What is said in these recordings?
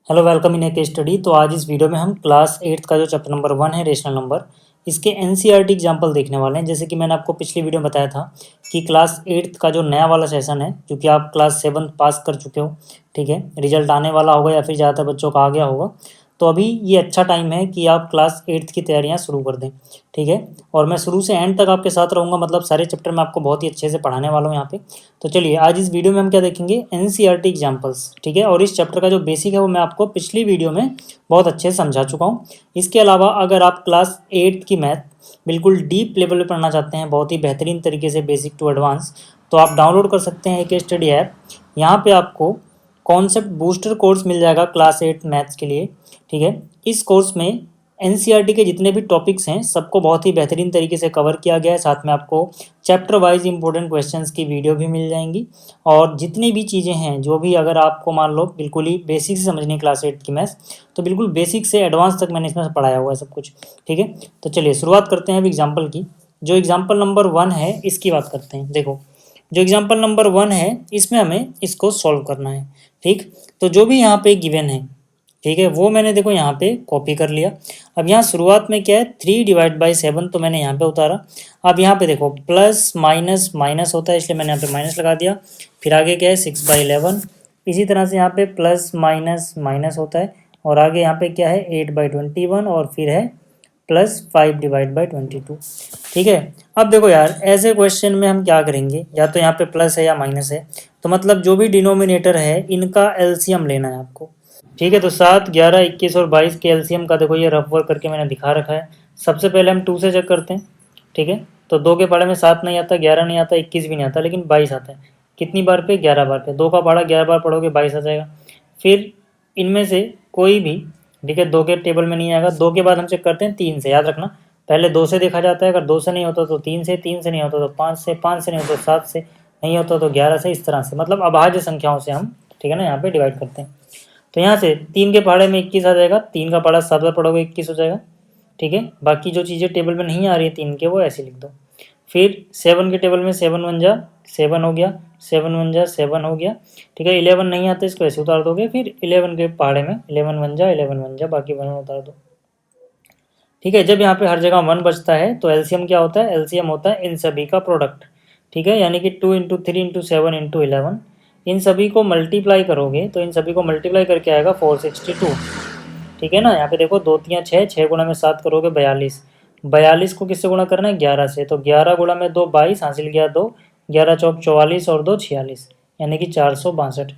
Hello welcome in A case study. तो आज इस वीडियो में हम क्लास 8th का जो चैप्टर नंबर 1 है रेशनल नंबर, इसके एनसीईआरटी एग्जाम्पल देखने वाले हैं। जैसे कि मैंने आपको पिछली वीडियो में बताया था कि क्लास 8th का जो नया वाला सेशन है, क्योंकि आप क्लास 7 पास कर चुके हो, ठीक है, रिजल्ट आने वाला होगा या फिर ज़्यादातर बच्चों का आ गया होगा, तो अभी ये अच्छा टाइम है कि आप क्लास 8th की तैयारियाँ शुरू कर दें, ठीक है। और मैं शुरू से एंड तक आपके साथ रहूँगा, मतलब सारे चैप्टर में आपको बहुत ही अच्छे से पढ़ाने वाला हूँ यहाँ पे। तो चलिए आज इस वीडियो में हम क्या देखेंगे, एनसीईआरटी एग्जाम्पल्स, ठीक है। और इस चैप्टर का जो बेसिक है वो मैं आपको पिछली वीडियो में बहुत अच्छे से समझा चुका हूँ। इसके अलावा अगर आप क्लास 8th की मैथ बिल्कुल डीप लेवल पे पढ़ना चाहते हैं, बहुत ही बेहतरीन तरीके से बेसिक टू एडवांस, तो आप डाउनलोड कर सकते हैं एक स्टडी ऐप। यहाँ पे आपको कॉन्सेप्ट बूस्टर कोर्स मिल जाएगा क्लास 8 मैथ्स के लिए, ठीक है। इस कोर्स में एनसीईआरटी के जितने भी टॉपिक्स हैं सबको बहुत ही बेहतरीन तरीके से कवर किया गया है। साथ में आपको चैप्टर वाइज इंपॉर्टेंट क्वेश्चंस की वीडियो भी मिल जाएंगी, और जितनी भी चीज़ें हैं जो भी, अगर आपको मान लो बिल्कुल ही बेसिक से समझनी क्लास 8 की मैथ्स, तो बिल्कुल बेसिक से एडवांस तक मैंने इसमें पढ़ाया हुआ है सब कुछ, ठीक है। तो चलिए शुरुआत करते हैं अब एग्जाम्पल की। जो एग्जाम्पल नंबर 1 है इसकी बात करते हैं। देखो, जो एग्जाम्पल नंबर 1 है इसमें हमें इसको सॉल्व करना है, ठीक। तो जो भी यहाँ पे गिवन है, ठीक है, वो मैंने देखो यहाँ पे कॉपी कर लिया। अब यहाँ शुरुआत में क्या है, 3/7, तो मैंने यहाँ पे उतारा। अब यहाँ पे देखो प्लस माइनस माइनस होता है, इसलिए मैंने यहाँ पे माइनस लगा दिया। फिर आगे क्या है, 6/11। इसी तरह से यहाँ पे प्लस माइनस माइनस होता है, और आगे यहाँ पे क्या है, 8/21, और फिर है प्लस 5/22, ठीक है। अब देखो यार, ऐसे क्वेश्चन में हम क्या करेंगे, या तो यहाँ पे प्लस है या माइनस है, तो मतलब जो भी डिनोमिनेटर है इनका एलसीएम लेना है आपको, ठीक है। तो 7, 11, 21 और 22 के एलसीएम का देखो ये रफ वर्क करके मैंने दिखा रखा है। सबसे पहले हम 2 से चेक करते हैं, ठीक है। तो 2 के पहाड़े में 7 नहीं आता, 11 नहीं आता, 21 भी नहीं आता, लेकिन 22 आता है। कितनी बार पे, 11 बार पे। 2 का पहाड़ा 11 बार पढ़ोगे 22 आ जाएगा। फिर इनमें से कोई भी, ठीक है, 2 के टेबल में नहीं आएगा। 2 के बाद हम चेक करते हैं 3 से, याद रखना पहले 2 से देखा जाता है। अगर 2 से नहीं होता तो 3 से, 3 से नहीं होता तो 5 से, 5 से नहीं होता तो 7 से, नहीं होता तो 11 से, इस तरह से, मतलब अभाज्य संख्याओं से हम, ठीक है ना, यहाँ पे डिवाइड करते हैं। तो यहाँ से 3 के पहाड़े में 21 आ जाएगा। 3 का पहाड़ा 7 बार पढ़ोगे 21 हो जाएगा, ठीक है। बाकी जो चीज़ें टेबल में नहीं आ रही है 3 के, वो ऐसे लिख दो। फिर 7 के टेबल में 7 1 जा 7 हो गया, 7 1 जा 7 हो गया, ठीक है। 11 नहीं आता, इसको ऐसे उतार दोगे। फिर 11 के पहाड़े में 11 1 जा 11 1 जा, बाकी 1 उतार दो, ठीक है। जब यहाँ पे हर जगह 1 बचता है तो एलसीएम क्या होता है, एलसीएम होता है इन सभी का प्रोडक्ट, ठीक है। यानी कि 2 × 3 × 7 × 11, इन सभी को मल्टीप्लाई करोगे तो इन सभी को मल्टीप्लाई करके आएगा 462, ठीक है ना। यहाँ पे देखो 2 3 6, 6 गुणा में 7 करोगे 42, 42 को किससे गुणा करना है, 11 से। तो 11 गुणा में 2 22, हासिल गया 2, 11 चौक 44 और 2 46, यानी कि 462।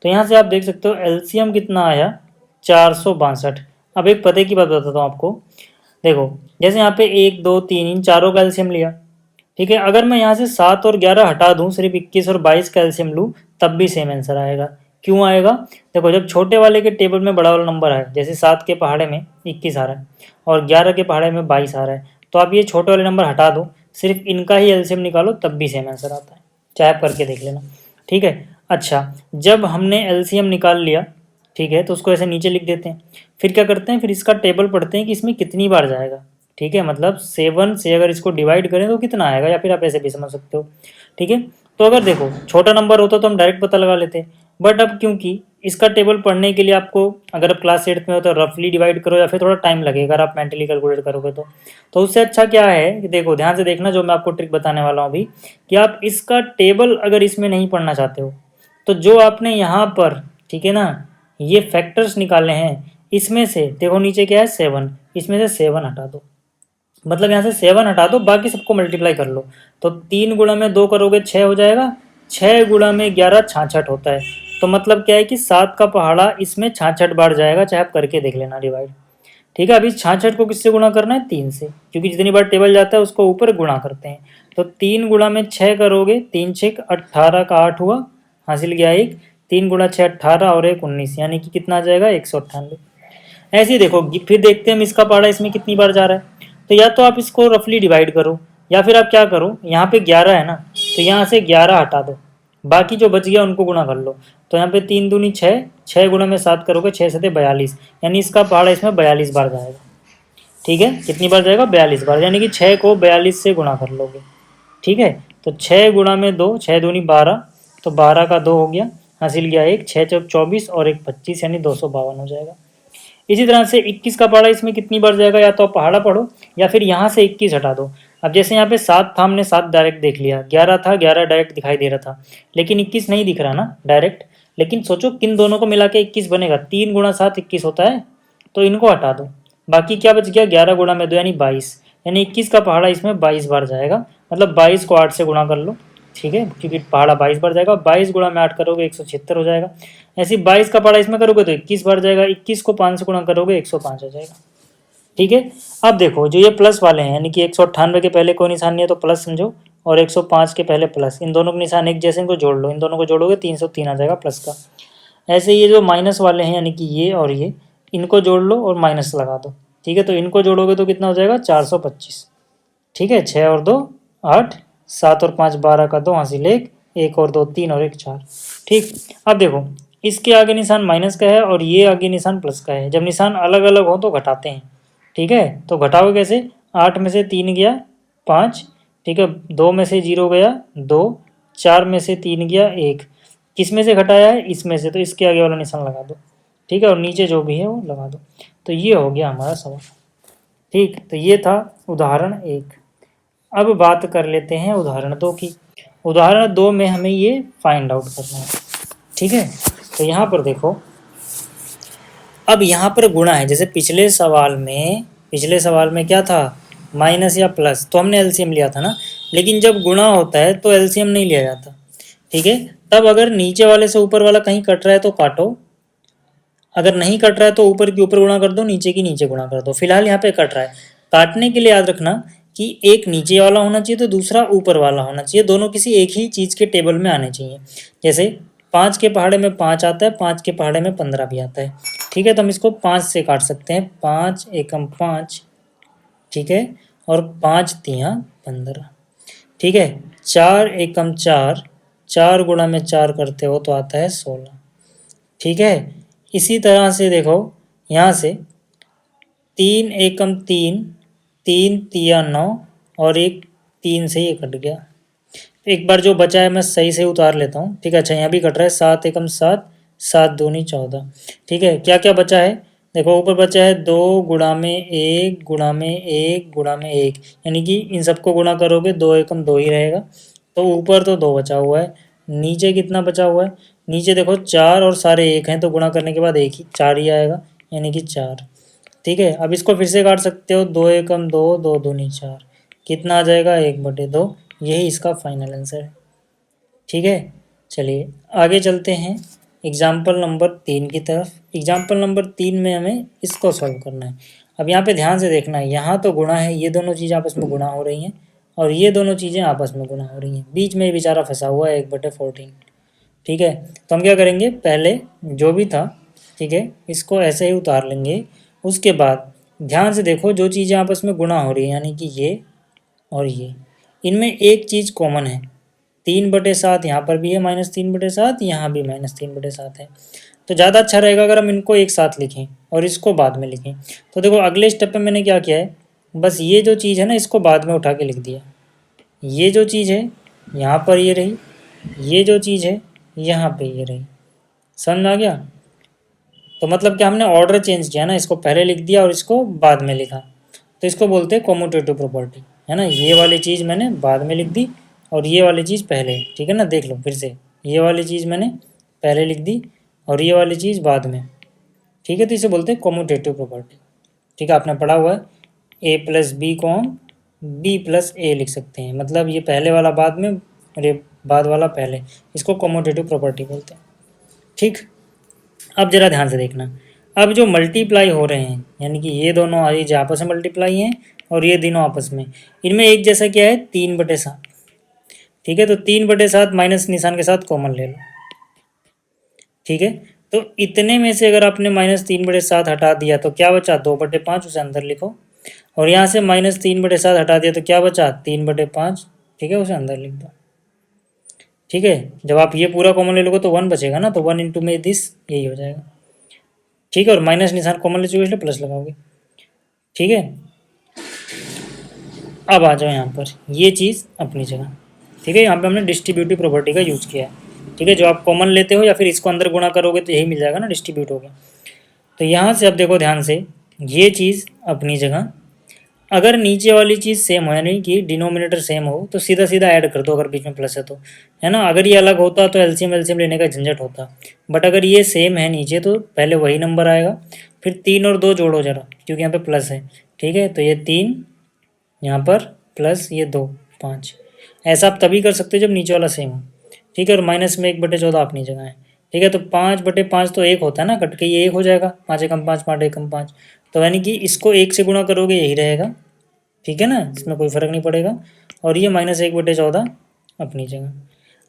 तो यहाँ से आप देख सकते हो एलसीएम कितना आया, 462। अब एक पते की बात बताता हूँ आपको। देखो, जैसे यहाँ पे 1 2 3 इन चारों का एलसीएम लिया, ठीक है। अगर मैं यहाँ से 7 और 11 हटा दूँ, सिर्फ 21 और 22 का एलसीएम लूँ, तब भी सेम आंसर आएगा। क्यों आएगा, देखो जब छोटे वाले के टेबल में बड़ा वाला नंबर आए, जैसे 7 के पहाड़े में 21 आ रहा है और 11 के पहाड़े में 22 आ रहा है, तो आप ये छोटे वाले नंबर हटा दो, सिर्फ इनका ही एलसीएम निकालो, तब भी सेम आंसर आता है। चाहे आप करके देख लेना, ठीक है। अच्छा, जब हमने एलसीएम निकाल लिया, ठीक है, तो उसको ऐसे नीचे लिख देते हैं। फिर क्या करते हैं, फिर इसका टेबल पढ़ते हैं कि इसमें कितनी बार जाएगा, ठीक है। मतलब 7 से अगर इसको डिवाइड करें तो कितना आएगा, या फिर आप ऐसे भी समझ सकते हो, ठीक है। तो अगर देखो छोटा नंबर होता तो हम डायरेक्ट पता लगा लेते, बट अब क्योंकि इसका टेबल पढ़ने के लिए आपको, अगर आप क्लास 8 में हो तो रफली डिवाइड करो, या फिर थोड़ा टाइम लगेगा अगर आप मेंटली कैलकुलेट करोगे तो उससे अच्छा क्या है कि देखो ध्यान से देखना, जो मैं आपको ट्रिक बताने वाला हूँ अभी, कि आप इसका टेबल अगर इसमें नहीं पढ़ना चाहते हो, तो जो आपने यहाँ पर, ठीक है ना, ये फैक्टर्स निकाले हैं, इसमें से देखो नीचे क्या है 7, इसमें से 7 हटा दो, मतलब यहाँ से 7 हटा दो, बाकी सबको मल्टीप्लाई कर लो। तो 3 गुणा में 2 करोगे 6 हो जाएगा, 6 गुणा में 11 66 होता है। तो मतलब क्या है कि 7 का पहाड़ा इसमें 66 बार जाएगा, चाहे आप करके देख लेना डिवाइड, ठीक है। अभी 66 को किससे गुणा करना है, 3 से, क्योंकि जितनी बार टेबल जाता है उसको ऊपर गुणा करते हैं। तो 3 गुणा में 6 करोगे, 3 6 18 का 8 हुआ, हासिल गया 1, 3 गुणा 6 18 और 1 19, यानी कि कितना आ जाएगा 198। ऐसे ही देखो, फिर देखते हैं हम इसका पहाड़ा इसमें कितनी बार जा रहा है। तो या तो आप इसको रफली डिवाइड करो, या फिर आप क्या करो, यहाँ पे 11 है ना, तो यहाँ से 11 हटा दो, बाकी जो बच गया उनको गुणा कर लो। तो यहाँ पे 3 दूनी 6, 6 गुणा में 7 करोगे 6 7 42, यानी इसका पहाड़ा इसमें 42 बार जाएगा, ठीक है। कितनी बार जाएगा, 42 बार, यानी कि 6 को 42 से गुणा कर लोगे, ठीक है। तो 6 गुणा में 2, 6 दूनी 12, तो 12 का 2 हो गया, हासिल किया एक 6 चौक 24 और एक 25 यानी 252 हो जाएगा। इसी तरह से 21 का पहाड़ा इसमें कितनी बार जाएगा, या तो आप पहाड़ा पढ़ो या फिर यहाँ से 21 हटा दो। अब जैसे यहाँ पे 7 था, हमने 7 डायरेक्ट देख लिया, 11 था 11 डायरेक्ट दिखाई दे रहा था, लेकिन 21 नहीं दिख रहा ना डायरेक्ट। लेकिन सोचो किन दोनों को मिला के 21 बनेगा, 3 गुणा 7 21 होता है, तो इनको हटा दो। बाकी क्या बच गया, 11 गुणा में 2 यानी 22, यानी 21 का पहाड़ा इसमें 22 बार जाएगा। मतलब 22 को 8 से गुणा कर लो, ठीक है, क्योंकि पहाड़ा 22 बार जाएगा। 22 गुणा में 8 करोगे 176 हो जाएगा। ऐसे 22 का पहाड़ा इसमें करोगे तो 21 बार जाएगा, 21 को 5 से गुणा करोगे 105 हो जाएगा। ठीक है, अब देखो जो ये प्लस वाले हैं, यानी कि 198 के पहले कोई निशान नहीं है तो प्लस समझो, और 105 के पहले प्लस, इन दोनों के निशान एक जैसे, इनको जोड़ लो, इन दोनों को जोड़ोगे 303 आ जाएगा प्लस का। ऐसे ये जो माइनस वाले हैं, यानी कि ये और ये, इनको जोड़ लो और माइनस लगा दो। ठीक है, तो इनको जोड़ोगे तो कितना हो जाएगा 425। ठीक है, 6 और 2 8, 7 और 5 12 का 2 हासिल 1 और 2 3 और 1 4। ठीक, अब देखो इसके आगे निशान माइनस का है और ये आगे निशान प्लस का है। जब निशान अलग अलग हो तो घटाते हैं। ठीक है, तो घटाओगे कैसे, 8 में से 3 गया 5, ठीक है, 2 में से 0 गया 2, 4 में से 3 गया 1, किस में से घटाया है, इसमें से, तो इसके आगे वाला निशान लगा दो। ठीक है, और नीचे जो भी है वो लगा दो। तो ये हो गया हमारा सवाल। ठीक, तो ये था उदाहरण 1। अब बात कर लेते हैं उदाहरण 2 की। उदाहरण 2 में हमें ये फाइंड आउट करना है। ठीक है, तो यहाँ पर देखो, अब यहाँ पर गुणा है। जैसे पिछले सवाल में क्या था, माइनस या प्लस, तो हमने एलसीएम लिया था ना। लेकिन जब गुणा होता है तो एलसीएम नहीं लिया जाता। ठीक है, तब अगर नीचे वाले से ऊपर वाला कहीं कट रहा है तो काटो, अगर नहीं कट रहा है तो ऊपर की ऊपर गुणा कर दो, नीचे की नीचे गुणा कर दो। फिलहाल यहाँ पे कट रहा है, काटने के लिए याद रखना कि एक नीचे वाला होना चाहिए तो दूसरा ऊपर वाला होना चाहिए, दोनों किसी एक ही चीज़ के टेबल में आने चाहिए। जैसे 5 के पहाड़े में 5 आता है, 5 के पहाड़े में 15 भी आता है। ठीक है, तो हम इसको 5 से काट सकते हैं, 5 एकम 5, ठीक है, और 5 तियाँ 15। ठीक है, 4 एकम 4, 4 गुणा में 4 करते हो तो आता है 16। ठीक है, इसी तरह से देखो यहाँ से 3 एकम 3, 3 तिया 9, और एक 3 से ये कट गया। एक बार जो बचा है मैं सही से उतार लेता हूँ। ठीक है, अच्छा यहाँ भी कट रहा है, 7 एकम 7, 7 दूनी 14। ठीक है, क्या क्या बचा है, देखो ऊपर बचा है 2 गुणा में 1 गुणा में 1 गुणा में 1, यानी कि इन सबको गुणा करोगे 2 एकम 2 ही रहेगा, तो ऊपर तो 2 बचा हुआ है। नीचे कितना बचा हुआ है, नीचे देखो 4 और सारे 1 हैं, तो गुणा करने के बाद 4 ही आएगा, यानी कि 4। ठीक है, अब इसको फिर से काट सकते हो, 2 एकम 2, 2 दूनी 4, कितना आ जाएगा 1/2। यही इसका फाइनल आंसर है। ठीक है, चलिए आगे चलते हैं एग्जाम्पल नंबर 3 की तरफ। एग्जाम्पल नंबर 3 में हमें इसको सॉल्व करना है। अब यहाँ पे ध्यान से देखना है, यहाँ तो गुणा है, ये दोनों चीज़ें आपस में गुणा हो रही हैं, और ये दोनों चीज़ें आपस में गुणा हो रही हैं, बीच में बेचारा फंसा हुआ है 1/14। ठीक है, तो हम क्या करेंगे, पहले जो भी था, ठीक है, इसको ऐसे ही उतार लेंगे। उसके बाद ध्यान से देखो, जो चीज़ें आपस में गुणा हो रही हैं, यानी कि ये और ये, इनमें एक चीज़ कॉमन है, 3/7 यहाँ पर भी है, -3/7 यहाँ भी -3/7 है। तो ज़्यादा अच्छा रहेगा अगर हम इनको एक साथ लिखें और इसको बाद में लिखें। तो देखो अगले स्टेप में मैंने क्या किया है, बस ये जो चीज़ है ना, इसको बाद में उठा के लिख दिया। ये जो चीज़ है यहाँ पर ये रही, ये जो चीज़ है यहाँ पे ये रही। समझ आ गया? तो मतलब कि हमने ऑर्डर चेंज किया ना, इसको पहले लिख दिया और इसको बाद में लिखा, तो इसको बोलते हैं कॉम्यूटेटिव प्रॉपर्टी, है ना। ये वाली चीज़ मैंने बाद में लिख दी और ये वाली चीज़ पहले, ठीक है ना। देख लो फिर से, ये वाली चीज़ मैंने पहले लिख दी और ये वाली चीज़ बाद में, ठीक है। तो इसे बोलते हैं कॉम्यूटेटिव प्रॉपर्टी। ठीक है, आपने पढ़ा हुआ है a + b को हम b + a लिख सकते हैं, मतलब ये पहले वाला बाद में और ये बाद वाला पहले, इसको कॉम्यूटेटिव प्रॉपर्टी बोलते हैं। ठीक, अब जरा ध्यान से देखना, अब जो मल्टीप्लाई हो रहे हैं, यानी कि ये दोनों जो आपस में मल्टीप्लाई हैं और ये तीनों आपस में, इनमें एक जैसा क्या है, 3/7। ठीक है, तो 3/7 माइनस निशान के साथ कॉमन ले लो। ठीक है, तो इतने में से अगर आपने -3/7 हटा दिया तो क्या बचा, 2/5, उसे अंदर लिखो। और यहाँ से -3/7 हटा दिया तो क्या बचा, 3/5, ठीक है, उसे अंदर लिख दो। ठीक है, जब आप ये पूरा कॉमन ले लोगे तो 1 बचेगा ना, तो 1 इंटू में दिस, यही हो जाएगा। ठीक है, और माइनस निशान कॉमन ले चुके इसलिए प्लस लगाओगे। ठीक है, अब आ जाओ यहाँ पर, ये चीज़ अपनी जगह। ठीक है, यहाँ पे हमने डिस्ट्रीब्यूटिव प्रॉपर्टी का यूज़ किया है। ठीक है, जो आप कॉमन लेते हो या फिर इसको अंदर गुणा करोगे तो यही मिल जाएगा ना, डिस्ट्रीब्यूट हो गया। तो यहाँ से अब देखो ध्यान से, ये चीज़ अपनी जगह, अगर नीचे वाली चीज़ सेम हो यानी कि डिनोमिनेटर सेम हो तो सीधा सीधा ऐड कर दो, अगर बीच में प्लस है तो, है ना। अगर ये अलग होता तो एलसीएम एलसीएम लेने का झंझट होता, बट अगर ये सेम है नीचे तो पहले वही नंबर आएगा, फिर 3 और 2 जोड़ो जरा, क्योंकि यहाँ पे प्लस है, ठीक है। तो ये 3 यहाँ पर प्लस ये 2, 5। ऐसा आप तभी कर सकते हो जब नीचे वाला सेम हो, ठीक है। और माइनस में 1/14 अपनी जगह है, ठीक है। तो 5/5 तो 1 होता है ना, कट के ये 1 हो जाएगा, 5 एकम 5, 5 एकम 5। तो यानी कि इसको 1 से गुणा करोगे यही रहेगा, ठीक है ना, इसमें कोई फ़र्क नहीं पड़ेगा। और ये -1/14 अपनी जगह।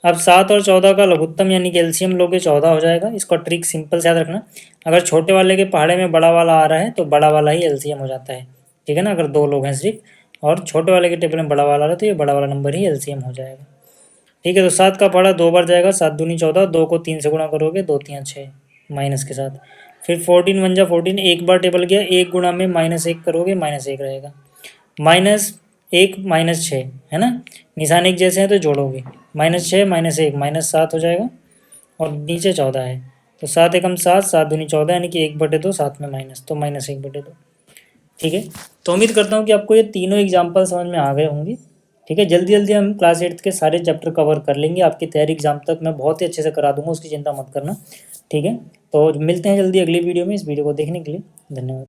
अब 7 और 14 का लघुत्तम यानी कि एलसीएम लोगे 14 हो जाएगा। इसका ट्रिक सिंपल से याद रखना, अगर छोटे वाले के पहाड़े में बड़ा वाला आ रहा है तो बड़ा वाला ही एलसीएम हो जाता है, ठीक है ना। अगर 2 लोग हैं सिर्फ और छोटे वाले के टेबल में बड़ा वाला आ रहा है तो ये बड़ा वाला नंबर ही एलसीएम हो जाएगा, ठीक है। तो 7 का पहाड़ा 2 बार जाएगा, 7 दूनी 14, 2 को 3 से गुणा करोगे 2 3 6 माइनस के साथ। फिर 14 1 जा 14, एक बार टेबल गया, 1 गुणा में -1 करोगे -1 रहेगा, -1 -6 है ना, निशान एक जैसे हैं तो जोड़ोगे, -6 -1 -7 हो जाएगा, और नीचे 14 है तो 7 एकम 7, 7 दूनी 14 यानी कि 1/2, साथ में माइनस, तो -1/2, ठीक है। तो उम्मीद करता हूँ कि आपको ये तीनों एग्जाम्पल समझ में आ गए होंगे, ठीक है। जल्दी जल्दी हम क्लास 8 के सारे चैप्टर कवर कर लेंगे, आपकी तैयारी एग्जाम तक मैं बहुत ही अच्छे से करा दूंगा, उसकी चिंता मत करना, ठीक है। तो मिलते हैं जल्दी अगली वीडियो में। इस वीडियो को देखने के लिए धन्यवाद।